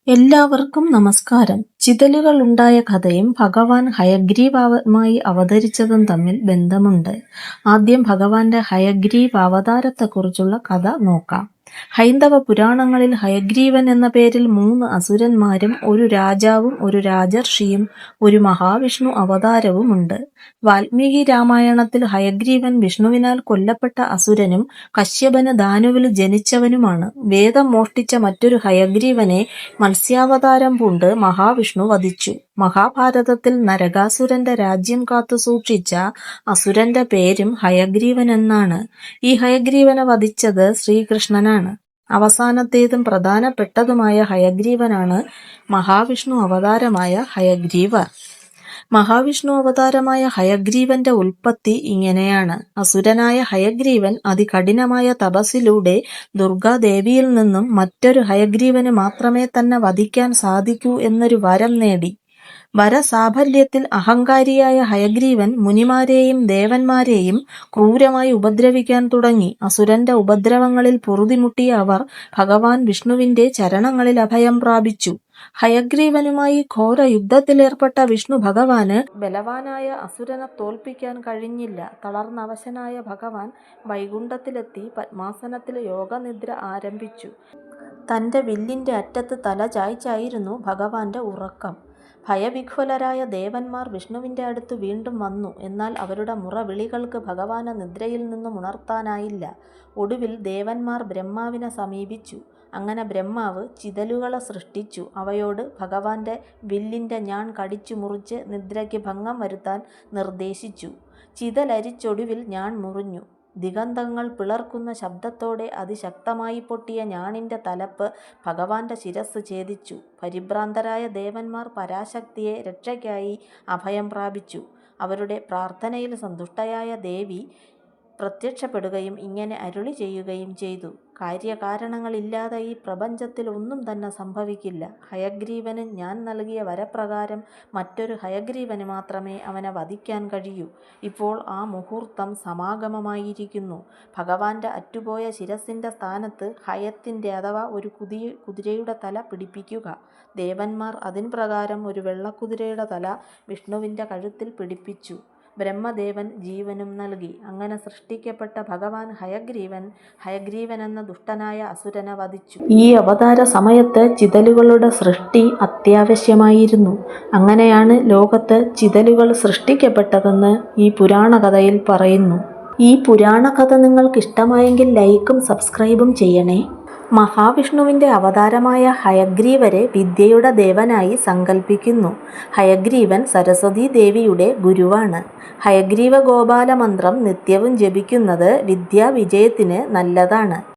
എല്ലാവർക്കും നമസ്കാരം. ചിതലുകളുണ്ടായ കഥയും ഭഗവാൻ ഹയഗ്രീവമായി അവതരിച്ചതും തമ്മിൽ ബന്ധമുണ്ട്. ആദ്യം ഭഗവാന്റെ ഹയഗ്രീവ അവതാരത്തെക്കുറിച്ചുള്ള കഥ നോക്കാം. ഹൈന്ദവ പുരാണങ്ങളിൽ ഹയഗ്രീവൻ എന്ന പേരിൽ 3 അസുരന്മാരും ഒരു രാജാവും ഒരു രാജർഷിയും ഒരു മഹാവിഷ്ണു അവതാരവുമുണ്ട്. വാൽമീകി രാമായണത്തിൽ ഹയഗ്രീവൻ വിഷ്ണുവിനാൽ കൊല്ലപ്പെട്ട അസുരനും കശ്യപന് ദാനുവിൽ ജനിച്ചവനുമാണ്. വേദം മോഷ്ടിച്ച മറ്റൊരു ഹയഗ്രീവനെ മത്സ്യാവതാരം പൂണ്ട് മഹാവിഷ്ണു വധിച്ചു. മഹാഭാരതത്തിൽ നരകാസുരന്റെ രാജ്യം കാത്തു സൂക്ഷിച്ച അസുരന്റെ പേരും ഹയഗ്രീവൻ എന്നാണ്. ഈ ഹയഗ്രീവനെ വധിച്ചത് ശ്രീകൃഷ്ണനാണ്. അവസാനത്തേതും പ്രധാനപ്പെട്ടതുമായ ഹയഗ്രീവനാണ് മഹാവിഷ്ണു അവതാരമായ ഹയഗ്രീവർ. മഹാവിഷ്ണു അവതാരമായ ഹയഗ്രീവന്റെ ഉൽപ്പത്തി ഇങ്ങനെയാണ്. അസുരനായ ഹയഗ്രീവൻ അതികഠിനമായ തപസ്സിലൂടെ ദുർഗാദേവിയിൽ നിന്നും മറ്റൊരു ഹയഗ്രീവന് മാത്രമേ തന്നെ വധിക്കാൻ സാധിക്കൂ എന്നൊരു വരം നേടി. വരസാഫല്യത്തിൽ അഹങ്കാരിയായ ഹയഗ്രീവൻ മുനിമാരെയും ദേവന്മാരെയും ക്രൂരമായി ഉപദ്രവിക്കാൻ തുടങ്ങി. അസുരന്റെ ഉപദ്രവങ്ങളിൽ പൊറുതിമുട്ടിയ അവർ ഭഗവാൻ വിഷ്ണുവിന്റെ ചരണങ്ങളിൽ അഭയം പ്രാപിച്ചു. ഹയഗ്രീവനുമായി ഘോര യുദ്ധത്തിലേർപ്പെട്ട വിഷ്ണു ഭഗവാന് ബലവാനായ അസുരനെ തോൽപ്പിക്കാൻ കഴിഞ്ഞില്ല. തളർന്നവശനായ ഭഗവാൻ വൈകുണ്ഠത്തിലെത്തി പത്മാസനത്തിൽ യോഗനിദ്ര ആരംഭിച്ചു. തന്റെ വില്ലിന്റെ അറ്റത്ത് തല ചായ്ച്ചായിരുന്നു ഭഗവാന്റെ ഉറക്കം. ഭയവിഹ്വലരായ ദേവന്മാർ വിഷ്ണുവിന്റെ അടുത്ത് വീണ്ടും വന്നു. എന്നാൽ അവരുടെ മുറവിളികൾക്ക് ഭഗവാനെ നിദ്രയിൽ നിന്നും ഉണർത്താനായില്ല. ഒടുവിൽ ദേവന്മാർ ബ്രഹ്മാവിനെ സമീപിച്ചു. അങ്ങനെ ബ്രഹ്മാവ് ചിതലുകളെ സൃഷ്ടിച്ചു. അവയോട് ഭഗവാന്റെ വില്ലിന്റെ ഞാൺ കടിച്ചു മുറിച്ച് നിദ്രയ്ക്ക് ഭംഗം വരുത്താൻ നിർദ്ദേശിച്ചു. ചിതലരിച്ചൊടുവിൽ ഞാൺ മുറിഞ്ഞു. ദിഗന്ധങ്ങൾ പിളർക്കുന്ന ശബ്ദത്തോടെ അതിശക്തമായി പൊട്ടിയ ഞാണിന്റെ തലപ്പ് ഭഗവാന്റെ ശിരസ് ഛേദിച്ചു. പരിഭ്രാന്തരായ ദേവന്മാർ പരാശക്തിയെ രക്ഷയ്ക്കായി അഭയം പ്രാപിച്ചു. അവരുടെ പ്രാർത്ഥനയിൽ സന്തുഷ്ടയായ ദേവി പ്രത്യക്ഷപ്പെടുകയും ഇങ്ങനെ അരുളി ചെയ്യുകയും ചെയ്തു: കാര്യകാരണങ്ങളില്ലാതെ ഈ പ്രപഞ്ചത്തിൽ ഒന്നും തന്നെ സംഭവിക്കില്ല. ഹയഗ്രീവന് ഞാൻ നൽകിയ വരപ്രകാരം മറ്റൊരു ഹയഗ്രീവന് മാത്രമേ അവനെ വധിക്കാൻ കഴിയൂ. ഇപ്പോൾ ആ മുഹൂർത്തം സമാഗമമായിരിക്കുന്നു. ഭഗവാന്റെ അറ്റുപോയ ശിരസിന്റെ സ്ഥാനത്ത് ഹയത്തിന്റെ അഥവാ ഒരു കുതിരയുടെ തല പിടിപ്പിക്കുക. ദേവന്മാർ അതിൻ പ്രകാരം ഒരു വെള്ളക്കുതിരയുടെ തല വിഷ്ണുവിന്റെ കഴുത്തിൽ പിടിപ്പിച്ചു. ബ്രഹ്മദേവൻ ജീവനും നൽകി. അങ്ങനെ സൃഷ്ടിക്കപ്പെട്ട ഭഗവാൻ ഹയഗ്രീവൻ എന്ന ദുഷ്ടനായ അസുരനെ വധിച്ചു. ഈ അവതാര സമയത്ത് ചിതലുകളുടെ സൃഷ്ടി അത്യാവശ്യമായിരുന്നു. അങ്ങനെയാണ് ലോകത്ത് ചിതലുകൾ സൃഷ്ടിക്കപ്പെട്ടതെന്ന് ഈ പുരാണകഥയിൽ പറയുന്നു. ഈ പുരാണകഥ നിങ്ങൾക്ക് ഇഷ്ടമായെങ്കിൽ ലൈക്കും സബ്സ്ക്രൈബും ചെയ്യണേ. മഹാവിഷ്ണുവിന്റെ അവതാരമായ ഹയഗ്രീവരെ വിദ്യയുടെ ദേവനായി സങ്കല്പിക്കുന്നു. ഹയഗ്രീവൻ സരസ്വതീ ദേവിയുടെ ഗുരുവാണ്. ഹയഗ്രീവ ഗോപാല മന്ത്രം നിത്യവും ജപിക്കുന്നത് വിദ്യാവിജയത്തിന് നല്ലതാണ്.